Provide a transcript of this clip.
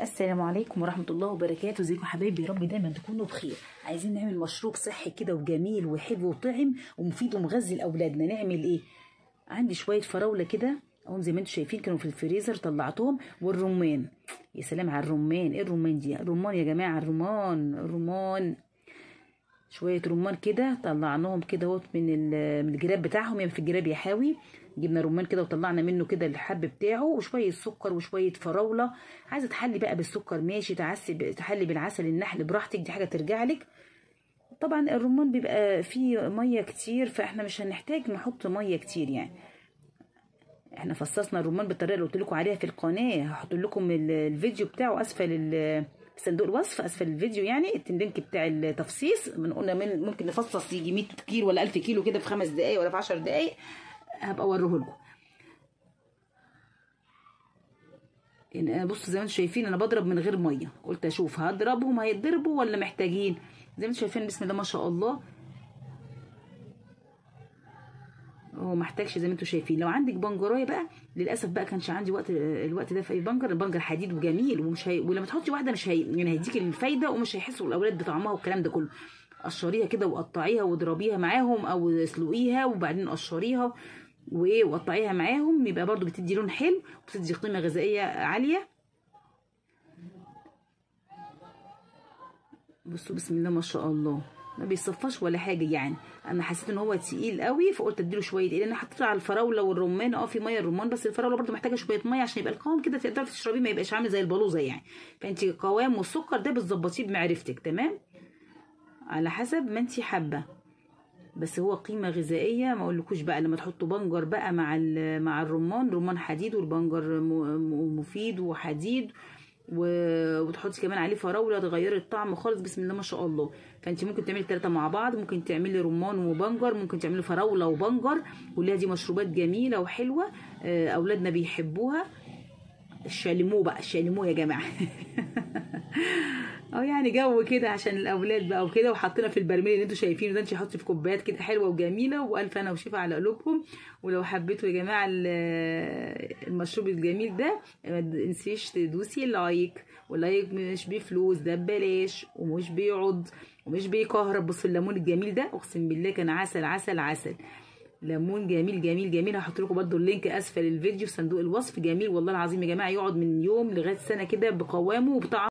السلام عليكم ورحمة الله وبركاته. ازيكم حبايبي؟ يا رب دايما تكونوا بخير. عايزين نعمل مشروب صحي كده وجميل وحلو وطعم ومفيد ومغذي لاولادنا. نعمل ايه؟ عندي شوية فراولة كده اهم زي ما انتم شايفين، كانوا في الفريزر طلعتهم، والرمان. يا سلام على الرمان! ايه الرمان دي؟ الرمان يا جماعة، الرمان. شوية رمان كده طلعناهم كده اهوت من الجراب بتاعهم، يعني في الجراب يا حاوي. جبنا رمان كده وطلعنا منه كده الحب بتاعه، وشويه سكر وشويه فراوله. عايزه تحلي بقى بالسكر ماشي، تحلي بالعسل النحل براحتك، دي حاجه ترجع لك. طبعا الرمان بيبقى فيه ميه كتير، فاحنا مش هنحتاج نحط ميه كتير يعني. احنا فصصنا الرمان بالطريقه اللي قلت لكم عليها في القناه. هحط لكم الفيديو بتاعه اسفل صندوق الوصف، اسفل الفيديو يعني اللينك بتاع التفصيص. قلنا ممكن نفصص يجي 100 كيلو ولا 1000 كيلو كده في 5 دقايق ولا في 10 دقايق. هبقى اوريه لكم. يعني بصوا زي ما انتم شايفين انا بضرب من غير ميه، قلت اشوف هضربهم هيتضربوا ولا محتاجين. زي ما انتم شايفين بسم الله ما شاء الله، هو محتاجش زي ما انتم شايفين. لو عندك بنجرايه بقى، للاسف بقى كانش عندي الوقت ده في اي بنجر. البنجر حديد وجميل ولما تحطي واحده مش يعني هيديكي الفايده، ومش هيحسوا الاولاد بطعمها والكلام ده كله. قشريها كده وقطعيها واضربيها معاهم، او اسلقيها وبعدين قشريها وقطعيها معاهم، يبقى برضو بتدي لون حلو وبتدي قيمه غذائيه عاليه. بصوا بسم الله ما شاء الله، ما بيصفاش ولا حاجه يعني. انا حسيت ان هو تقيل قوي فقلت اديله شويه لان انا حطيت على الفراوله والرمان في ميه الرمان، بس الفراوله برده محتاجه شويه ميه عشان يبقى القوام كده تقدري تشربيه، ما يبقاش عامل زي البلوزه يعني. فانت قوام والسكر ده بتظبطيه بمعرفتك، تمام، على حسب ما انت حابه. بس هو قيمه غذائيه ما اقولكوش بقى. لما تحطوا بنجر بقى مع الرمان حديد، والبنجر مفيد وحديد، وتحطي كمان عليه فراوله تغيري الطعم خالص. بسم الله ما شاء الله. فانت ممكن تعملي 3 مع بعض، ممكن تعملي رمان وبنجر، ممكن تعملي فراوله وبنجر. كلها دي مشروبات جميله وحلوه، اولادنا بيحبوها. الشاليمو بقى، الشاليمو يا جماعه. يعني جو كده عشان الاولاد بقى وكده. وحطينا في البرميل اللي انتوا شايفينه ده، انت حطي في كوبايات كده حلوه وجميله، والف انا وشفا على قلوبكم. ولو حبيتوا يا جماعه المشروب الجميل ده، ما تنسيش تدوسي اللايك. واللايك مش بفلوس، ده ببلاش ومش بيقعد ومش بيكهرب. بصوا الليمون الجميل ده، اقسم بالله كان عسل عسل عسل. ليمون جميل جميل جميل. هحط لكم برده اللينك اسفل الفيديو في صندوق الوصف. جميل والله العظيم يا جماعه، يقعد من يوم لغايه سنه كده بقوامه وبطعمه.